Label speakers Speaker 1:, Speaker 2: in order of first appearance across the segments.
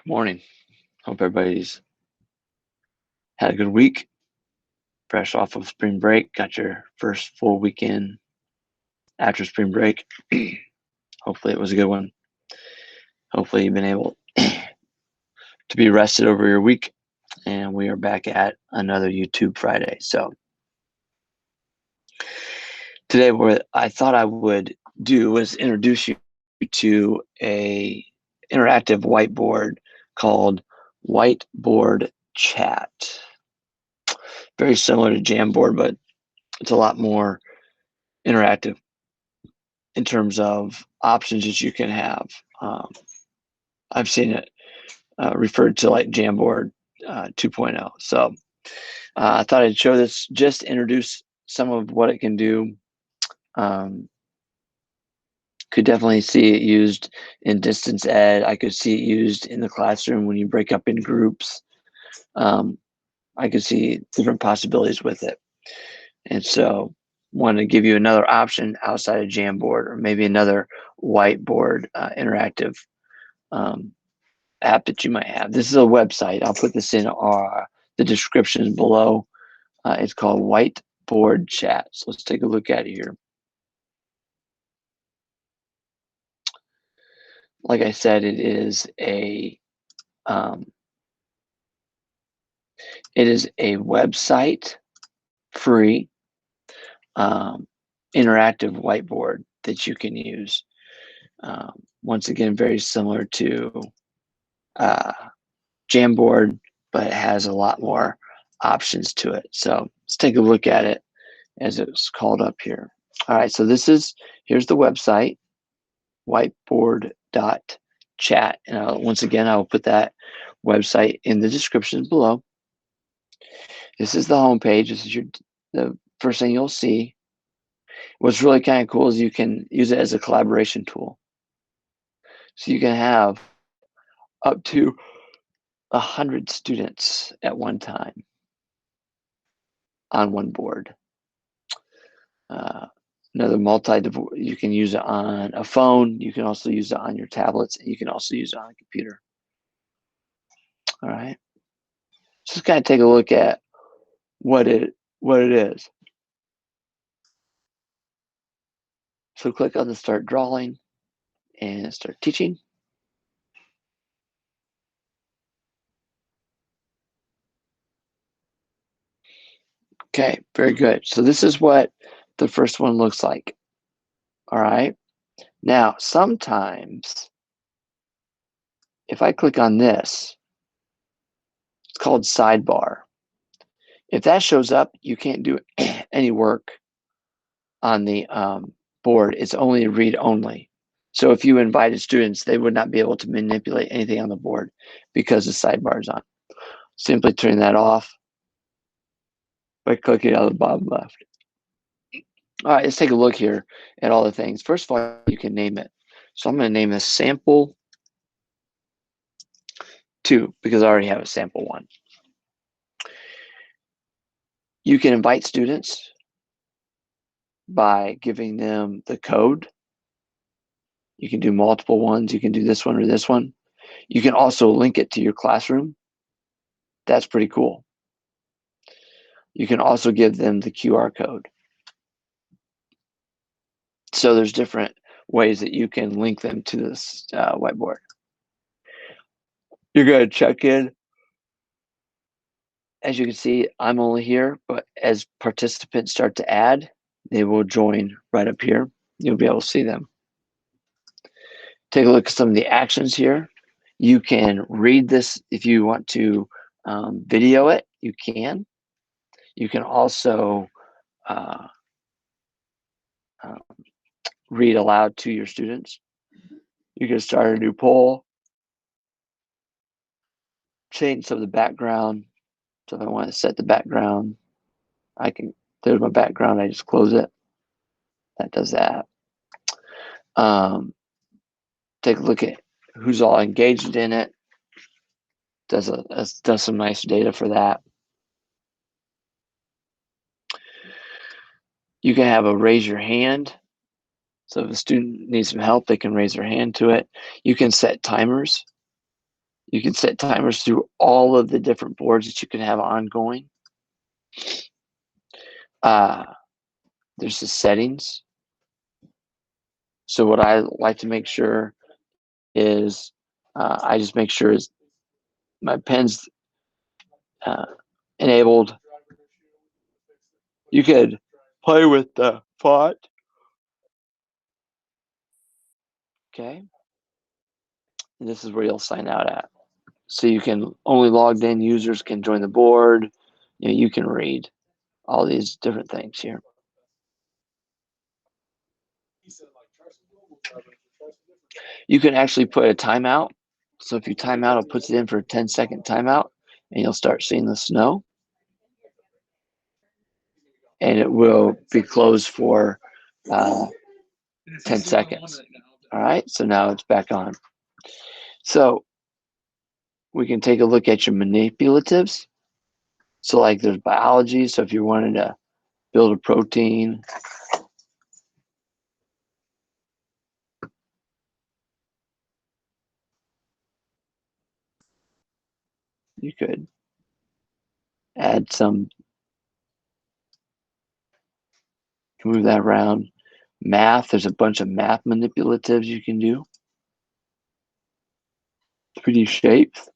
Speaker 1: Morning. Hope everybody's had a good week. Fresh off of spring break. Got your first full weekend after spring break. Hopefully it was a good one. Hopefully you've been able to be rested over your week. And we are back at another YouTube Friday. So today what I thought I would do was introduce you to a interactive whiteboard called Whiteboard Chat. Very similar to Jamboard, but it's a lot more interactive in terms of options that you can have. I've seen it referred to like Jamboard 2.0. So I thought I'd show this, just introduce some of what it can do. Could definitely see it used in distance ed. I could see it used in the classroom when you break up in groups. I could see different possibilities with it. And so wanted to give you another option outside of Jamboard, or maybe another whiteboard interactive app that you might have. This is a website. I'll put this in the description below. It's called Whiteboard Chat. So let's take a look at it here. Like I said, it is a website, free, interactive whiteboard that you can use. Once again, very similar to Jamboard, but it has a lot more options to it. So let's take a look at it as it's called up here. All right, so here's the website, whiteboard.chat. And once again, I will put that website in the description below. This is the home page. This is the first thing you'll see. What's really kind of cool is you can use it as a collaboration tool. So you can have up to 100 students at one time on one board. Another you can use it on a phone. You can also use it on your tablets, and you can also use it on a computer. All right. Just kind of take a look at what it is. So click on the Start Drawing and Start Teaching. Okay, very good. So this is what the first one looks like. All right. Now, sometimes if I click on this, it's called Sidebar. If that shows up, you can't do any work on the board. It's only read only. So if you invited students, they would not be able to manipulate anything on the board because the sidebar is on. Simply turn that off by clicking on the bottom left. All right, let's take a look here at all the things. First of all, you can name it. So I'm going to name this Sample 2 because I already have a Sample 1. You can invite students by giving them the code. You can do multiple ones. You can do this one or this one. You can also link it to your classroom. That's pretty cool. You can also give them the QR code. So there's different ways that you can link them to this whiteboard. You're going to check in. As you can see, I'm only here, but as participants start to add, they will join right up here. You'll be able to see them. Take a look at some of the actions here. You can read this if you want to video it, you can. You can also read aloud to your students. You can start a new poll, change some of the background. So if I want to set the background, I can, there's my background, I just close it. That does that. Take a look at who's all engaged in it. Does some nice data for that. You can have a raise your hand. So if a student needs some help, they can raise their hand to it. You can set timers. You can set timers through all of the different boards that you can have ongoing. There's the settings. So what I like to make sure is I just make sure is my pen's enabled. You could play with the font. Okay. And this is where you'll sign out at. So you can only logged in users can join the board. You can read all these different things here. You can actually put a timeout. So if you time out, it puts it in for a 10-second timeout, and you'll start seeing the snow. And it will be closed for 10 seconds. All right, so now it's back on. So we can take a look at your manipulatives. So like there's biology. So if you wanted to build a protein, you could add some, move that around. Math, there's a bunch of math manipulatives you can do. 3D shapes.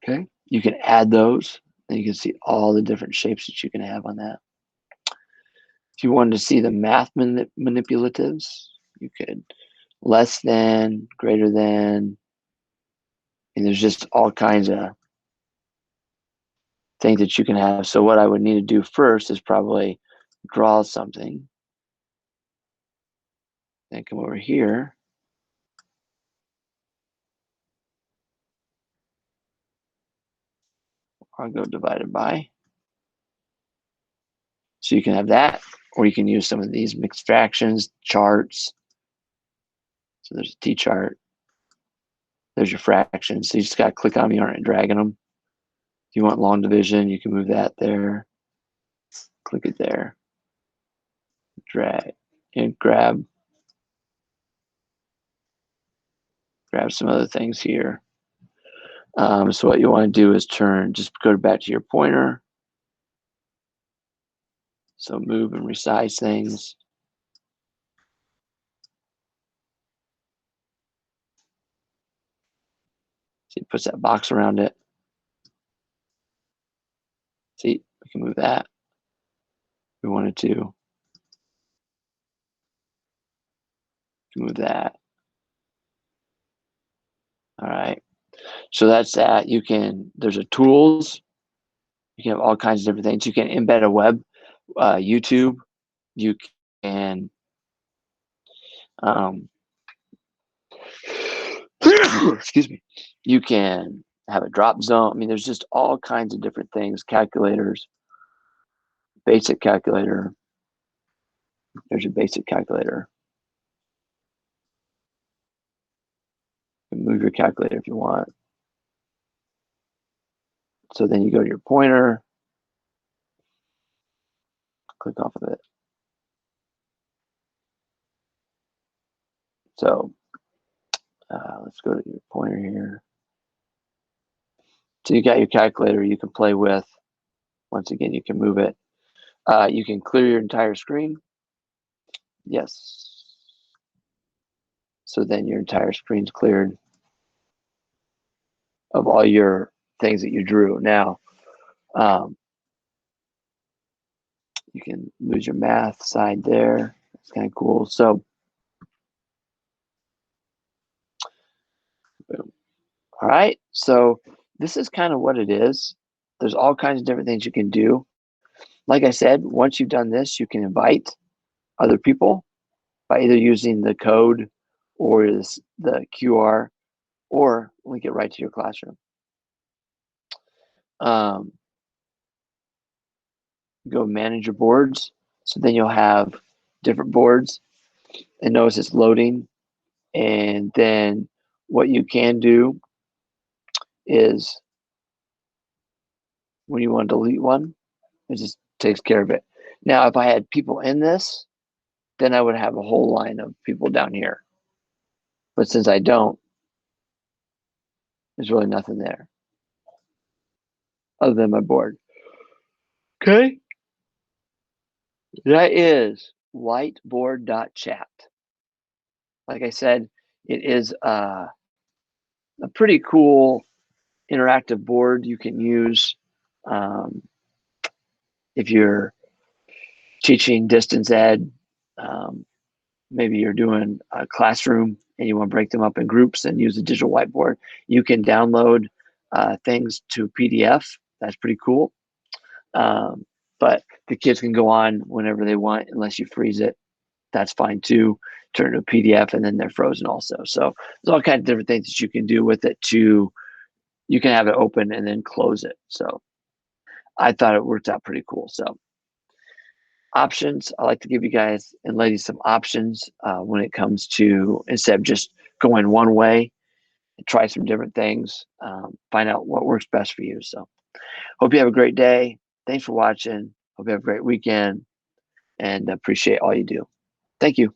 Speaker 1: Okay, you can add those, and you can see all the different shapes that you can have on that. If you wanted to see the math manipulatives, you could less than, greater than, and there's just all kinds of things that you can have. So what I would need to do first is probably draw something. Then come over here. I'll go divided by. So you can have that, or you can use some of these mixed fractions, charts. So there's a t-chart. There's your fractions. So you just got to click on them. You aren't dragging them. If you want long division, you can move that there. Click it there. Drag and grab some other things here. So what you want to do is just go back to your pointer. So move and resize things. See, it puts that box around it. See, we can move that. We wanted to move that. All right. So that's that. There's a tools. You can have all kinds of different things. You can embed a web, YouTube. You can, excuse me. You can have a drop zone. I mean, there's just all kinds of different things. Calculators, basic calculator. There's your basic calculator. You can move your calculator if you want. So then you go to your pointer, click off of it. So let's go to your pointer here. So you got your calculator you can play with. Once again, you can move it. You can clear your entire screen. Yes. So then your entire screen's cleared of all your things that you drew. Now, you can lose your math side there. It's kind of cool. So, boom. All right. So this is kind of what it is. There's all kinds of different things you can do. Like I said, once you've done this, you can invite other people by either using the code or the QR, or link it right to your classroom. Go manage your boards. So then you'll have different boards, and notice it's loading. And then what you can do is when you want to delete one, it just takes care of it. Now, if I had people in this, then I would have a whole line of people down here. But since I don't, there's really nothing there other than my board. Okay. That is whiteboard.chat. Like I said, it is a pretty cool interactive board you can use if you're teaching distance ed. Maybe you're doing a classroom and you want to break them up in groups and use a digital whiteboard. You can download things to PDF. That's pretty cool. But the kids can go on whenever they want, unless you freeze it. That's fine too. Turn it to a PDF and then they're frozen also. So there's all kinds of different things that you can do with it you can have it open and then close it. So I thought it worked out pretty cool. So options, I like to give you guys and ladies some options when it comes to, instead of just going one way, try some different things, find out what works best for you. So hope you have a great day. Thanks for watching. Hope you have a great weekend and appreciate all you do. Thank you.